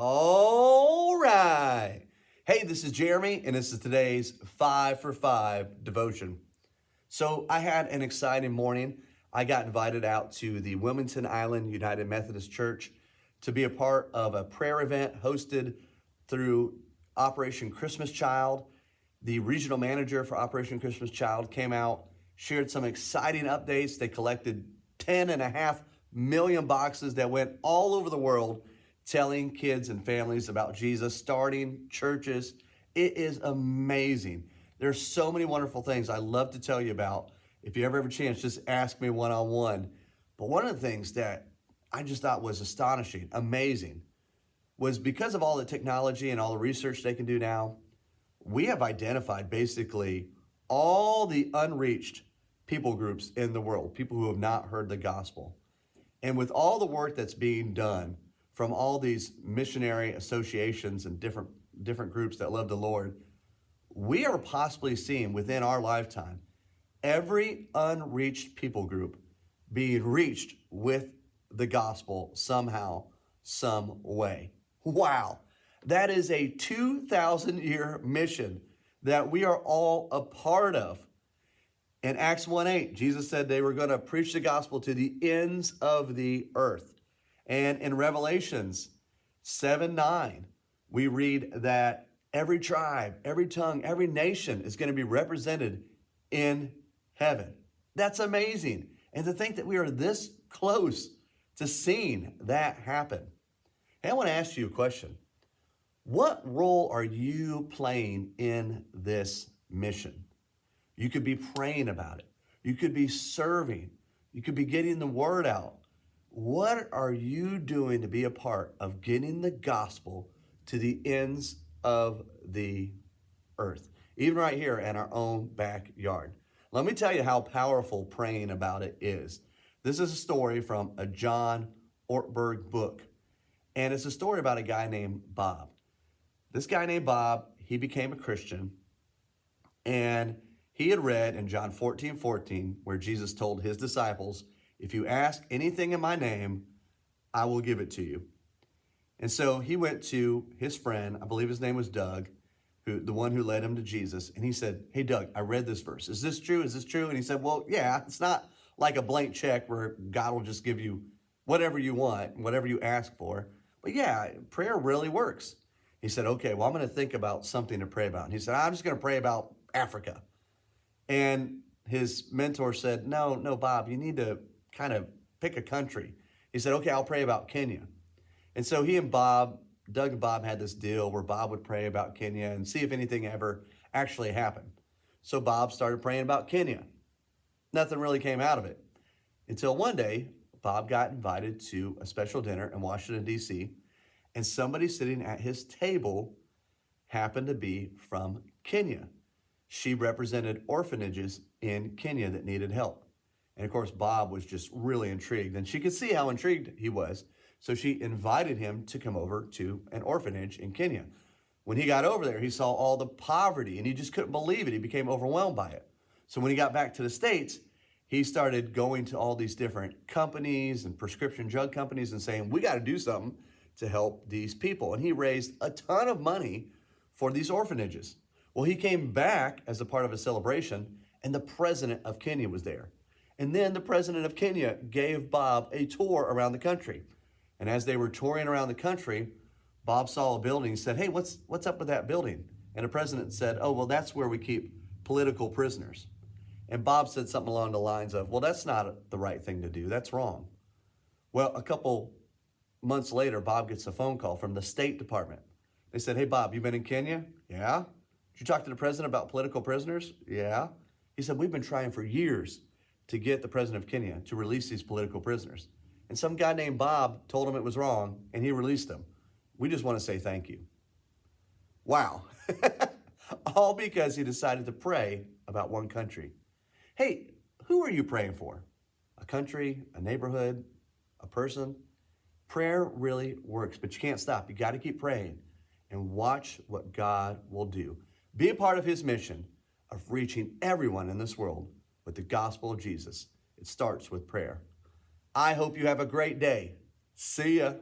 All right. Hey, this is Jeremy, and this is today's 5 for 5 devotion. So I had an exciting morning. I got invited out to the Wilmington Island United Methodist Church to be a part of a prayer event hosted through Operation Christmas Child. The regional manager for Operation Christmas Child came out, shared some exciting updates. They collected 10.5 million boxes that went all over the world telling kids and families about Jesus, starting churches. It is amazing. There's so many wonderful things I love to tell you about. If you ever have a chance, just ask me one-on-one. But one of the things that I just thought was astonishing, amazing, was because of all the technology and all the research they can do now, we have identified basically all the unreached people groups in the world, people who have not heard the gospel. And with all the work that's being done from all these missionary associations and different groups that love the Lord, we are possibly seeing within our lifetime every unreached people group being reached with the gospel somehow, some way. Wow. That is a 2,000-year mission that we are all a part of. In Acts 1:8, Jesus said they were going to preach the gospel to the ends of the earth. And in Revelations 7:9, we read that every tribe, every tongue, every nation is going to be represented in heaven. That's amazing. And to think that we are this close to seeing that happen. Hey, I want to ask you a question. What role are you playing in this mission? You could be praying about it. You could be serving. You could be getting the word out. What are you doing to be a part of getting the gospel to the ends of the earth? Even right here in our own backyard. Let me tell you how powerful praying about it is. This is a story from a John Ortberg book. And it's a story about a guy named Bob. This guy named Bob, he became a Christian, and he had read in John 14:14, where Jesus told his disciples, if you ask anything in my name, I will give it to you. And so he went to his friend, I believe his name was Doug, the one who led him to Jesus, and he said, hey, Doug, I read this verse. Is this true? Is this true? And he said, well, yeah, it's not like a blank check where God will just give you whatever you want, whatever you ask for. But yeah, prayer really works. He said, okay, well, I'm going to think about something to pray about. And he said, I'm just going to pray about Africa. And his mentor said, no, Bob, you need to kind of pick a country. He said, okay, I'll pray about Kenya. And so he and Doug and Bob had this deal where Bob would pray about Kenya and see if anything ever actually happened. So Bob started praying about Kenya. Nothing really came out of it until one day, Bob got invited to a special dinner in Washington, D.C., and somebody sitting at his table happened to be from Kenya. She represented orphanages in Kenya that needed help. And of course, Bob was just really intrigued, and she could see how intrigued he was. So she invited him to come over to an orphanage in Kenya. When he got over there, he saw all the poverty, and he just couldn't believe it. He became overwhelmed by it. So when he got back to the States, he started going to all these different companies and prescription drug companies and saying, we got to do something to help these people. And he raised a ton of money for these orphanages. Well, he came back as a part of a celebration, and the president of Kenya was there. And then the president of Kenya gave Bob a tour around the country. And as they were touring around the country, Bob saw a building. He said, hey, what's up with that building? And the president said, oh, well, that's where we keep political prisoners. And Bob said something along the lines of, well, that's not the right thing to do. That's wrong. Well, a couple months later, Bob gets a phone call from the State Department. They said, hey, Bob, you been in Kenya? Yeah. Did you talk to the president about political prisoners? Yeah. He said, we've been trying for years to get the president of Kenya to release these political prisoners. And some guy named Bob told him it was wrong, and he released them. We just want to say thank you. Wow. All because he decided to pray about one country. Hey, who are you praying for? A country, a neighborhood, a person? Prayer really works, but you can't stop. You got to keep praying and watch what God will do. Be a part of his mission of reaching everyone in this world with the gospel of Jesus. It starts with prayer. I hope you have a great day. See ya.